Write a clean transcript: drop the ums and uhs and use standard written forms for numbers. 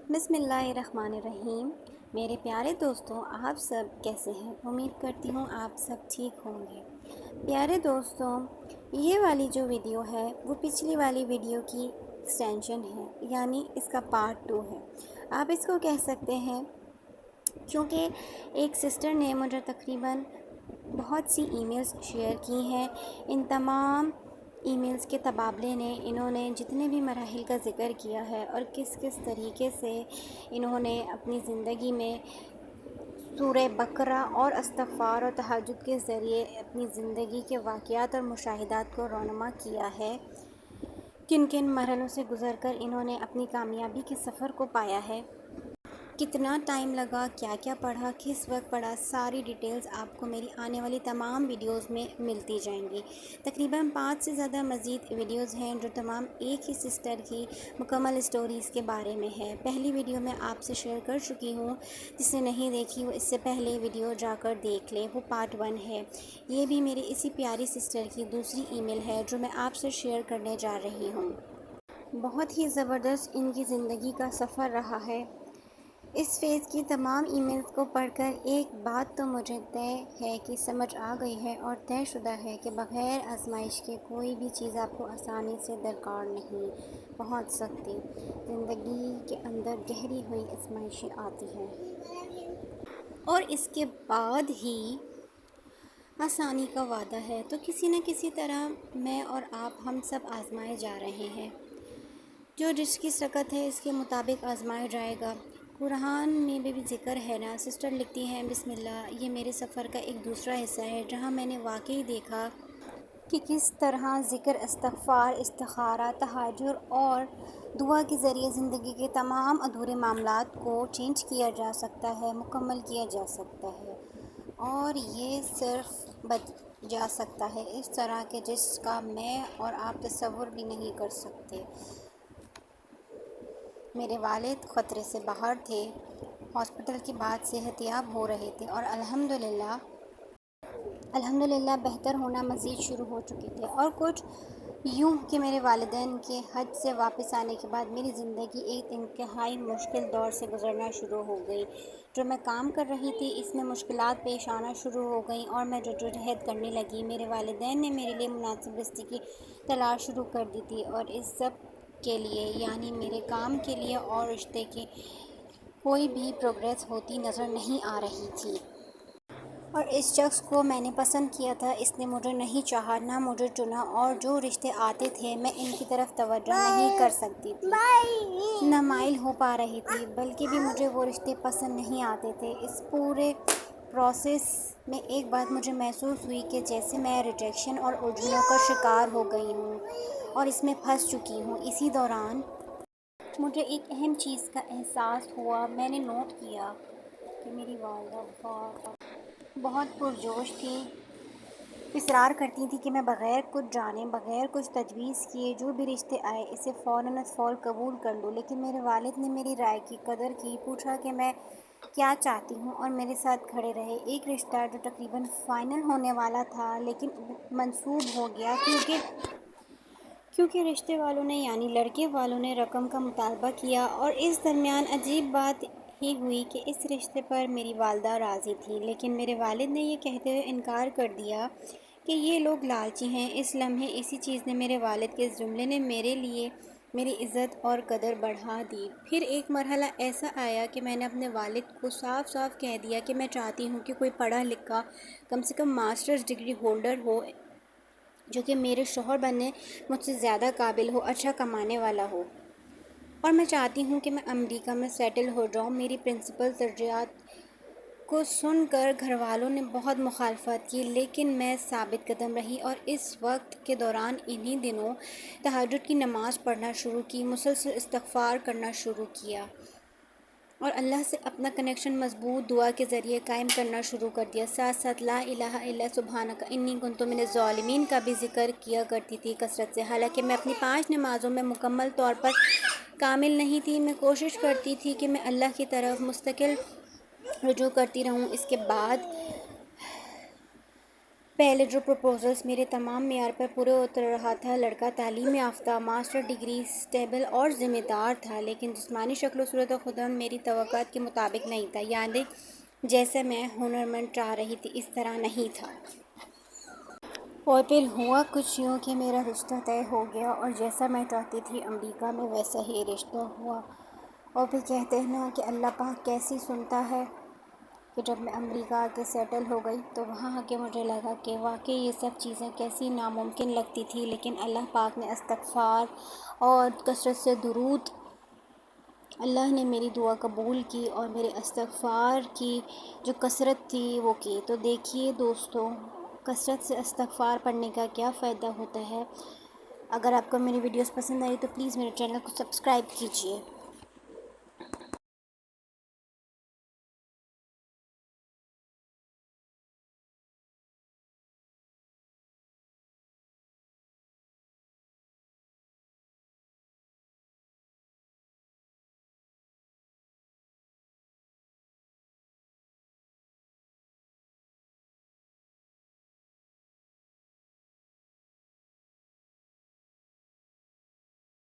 بسم اللہ الرحمن الرحیم۔ میرے پیارے دوستوں، آپ سب کیسے ہیں؟ امید کرتی ہوں آپ سب ٹھیک ہوں گے۔ پیارے دوستوں، یہ والی جو ویڈیو ہے وہ پچھلی والی ویڈیو کی ایکسٹینشن ہے، یعنی اس کا پارٹ 2 ہے، آپ اس کو کہہ سکتے ہیں، کیونکہ ایک سسٹر نے مجھے تقریباً بہت سی ای میلز شیئر کی ہیں۔ ان تمام ای میلز کے تبادلے نے انہوں نے جتنے بھی مراحل کا ذکر کیا ہے اور کس کس طریقے سے انہوں نے اپنی زندگی میں سورہ بقرہ اور استغفار و تہجد کے ذریعے اپنی زندگی کے واقعات اور مشاہدات کو رونما کیا ہے، کن کن مرحلوں سے گزر کر انہوں نے اپنی کامیابی کے سفر کو پایا ہے، کتنا ٹائم لگا، کیا کیا پڑھا، کس وقت پڑھا، ساری ڈیٹیلز آپ کو میری آنے والی تمام ویڈیوز میں ملتی جائیں گی۔ تقریباً 5 سے زیادہ مزید ویڈیوز ہیں جو تمام ایک ہی سسٹر کی مکمل اسٹوریز کے بارے میں ہے۔ پہلی ویڈیو میں آپ سے شیئر کر چکی ہوں، جس نے نہیں دیکھی وہ اس سے پہلے ویڈیو جا کر دیکھ لیں، وہ پارٹ 1 ہے۔ یہ بھی میری اسی پیاری سسٹر کی دوسری ای میل ہے جو میں آپ سے شیئر کرنے جا رہی ہوں۔ بہت ہی زبردست ان کی زندگی کا سفر رہا ہے۔ اس فیز کی تمام ای میلز کو پڑھ کر ایک بات تو مجھے طے ہے کہ سمجھ آ گئی ہے اور طے شدہ ہے کہ بغیر آزمائش کے کوئی بھی چیز آپ کو آسانی سے درکار نہیں پہنچ سکتی۔ زندگی کے اندر گہری ہوئی آزمائشیں آتی ہیں اور اس کے بعد ہی آسانی کا وعدہ ہے، تو کسی نہ کسی طرح میں اور آپ ہم سب آزمائے جا رہے ہیں۔ جو جس کی سکت ہے اس کے مطابق آزمایا جائے گا۔ قرآن میں بھی ذکر ہے نا، سسٹر لکھتی ہیں، بسم اللہ، یہ میرے سفر کا ایک دوسرا حصہ ہے جہاں میں نے واقعی دیکھا کہ کس طرح ذکر، استغفار، استخارہ، تہجد اور دعا کے ذریعے زندگی کے تمام ادھورے معاملات کو چینج کیا جا سکتا ہے، مکمل کیا جا سکتا ہے، اور یہ صرف بچ جا سکتا ہے اس طرح کے جس کا میں اور آپ تصور بھی نہیں کر سکتے۔ میرے والد خطرے سے باہر تھے، ہاسپٹل کے بعد صحت یاب ہو رہے تھے اور الحمدللہ بہتر ہونا مزید شروع ہو چکے تھے، اور کچھ یوں کہ میرے والدین کے حج سے واپس آنے کے بعد میری زندگی ایک انتہائی مشکل دور سے گزرنا شروع ہو گئی۔ جو میں کام کر رہی تھی اس میں مشکلات پیش آنا شروع ہو گئیں اور میں جدوجہد کرنے لگی۔ میرے والدین نے میرے لیے مناسب رشتے کی تلاش شروع کر دی تھی اور اس سب کے لیے، یعنی میرے کام کے لیے اور رشتے کی کوئی بھی پروگریس ہوتی نظر نہیں آ رہی تھی۔ اور اس شخص کو میں نے پسند کیا تھا، اس نے مجھے نہیں چاہا، نہ مجھے چنا، اور جو رشتے آتے تھے میں ان کی طرف توجہ نہیں کر سکتی تھی، نہ مائل ہو پا رہی تھی، بلکہ بھی مجھے وہ رشتے پسند نہیں آتے تھے۔ اس پورے پروسیس میں ایک بات مجھے محسوس ہوئی کہ جیسے میں ریجیکشن اور الجھنوں کا شکار ہو گئی ہوں اور اس میں پھنس چکی ہوں۔ اسی دوران مجھے ایک اہم چیز کا احساس ہوا۔ میں نے نوٹ کیا کہ میری والدہ بہت پرجوش تھی، اصرار کرتی تھی کہ میں بغیر کچھ جانے، بغیر کچھ تجویز کیے جو بھی رشتے آئے اسے فوراً قبول کر لوں، لیکن میرے والد نے میری رائے کی قدر کی، پوچھا کہ میں کیا چاہتی ہوں اور میرے ساتھ کھڑے رہے۔ ایک رشتہ جو تقریباً فائنل ہونے والا تھا لیکن منسوخ ہو گیا کیونکہ رشتے والوں نے، یعنی لڑکے والوں نے رقم کا مطالبہ کیا، اور اس درمیان عجیب بات ہی ہوئی کہ اس رشتے پر میری والدہ راضی تھی، لیکن میرے والد نے یہ کہتے ہوئے انکار کر دیا کہ یہ لوگ لالچی ہیں۔ اس لمحے اسی چیز نے، میرے والد کے اس جملے نے میرے لیے میری عزت اور قدر بڑھا دی۔ پھر ایک مرحلہ ایسا آیا کہ میں نے اپنے والد کو صاف صاف کہہ دیا کہ میں چاہتی ہوں کہ کوئی پڑھا لکھا، کم سے کم ماسٹرز ڈگری ہولڈر ہو، جو کہ میرے شوہر بننے مجھ سے زیادہ قابل ہو، اچھا کمانے والا ہو، اور میں چاہتی ہوں کہ میں امریکہ میں سیٹل ہو جاؤں۔ میری پرنسپل ترجیحات کو سن کر گھر والوں نے بہت مخالفت کی، لیکن میں ثابت قدم رہی اور اس وقت کے دوران انہی دنوں تہجد کی نماز پڑھنا شروع کی، مسلسل استغفار کرنا شروع کیا اور اللہ سے اپنا کنیکشن مضبوط دعا کے ذریعے قائم کرنا شروع کر دیا۔ ساتھ ساتھ لا الہ الا سبحانک انی کنت من الظالمین کا بھی ذکر کیا کرتی تھی کثرت سے۔ حالانکہ میں اپنی 5 نمازوں میں مکمل طور پر کامل نہیں تھی، میں کوشش کرتی تھی کہ میں اللہ کی طرف مستقل رجوع کرتی رہوں۔ اس کے بعد پہلے جو پروپوزلز میرے تمام معیار پر پورے اتر رہا تھا، لڑکا تعلیم یافتہ، ماسٹر ڈگری، اسٹیبل اور ذمہ دار تھا، لیکن جسمانی شکل و صورت خود میری توقعات کے مطابق نہیں تھا، یعنی جیسے میں ہنرمند چاہ رہی تھی اس طرح نہیں تھا۔ اور پھر ہوا کچھ یوں کہ میرا رشتہ طے ہو گیا، اور جیسا میں چاہتی تھی امریکہ میں ویسا ہی رشتہ ہوا۔ اور پھر کہتے ہیں نا کہ اللہ پاک کیسی سنتا ہے، کہ جب میں امریکہ آ کے سیٹل ہو گئی تو وہاں آ کے مجھے لگا کہ واقعی یہ سب چیزیں کیسی ناممکن لگتی تھی، لیکن اللہ پاک نے استغفار اور کثرت سے درود، اللہ نے میری دعا قبول کی اور میرے استغفار کی جو کثرت تھی وہ کی۔ تو دیکھیے دوستوں، کثرت سے استغفار پڑھنے کا کیا فائدہ ہوتا ہے۔ اگر آپ کو میری ویڈیوز پسند آئی تو پلیز میرے چینل کو سبسکرائب کیجیے۔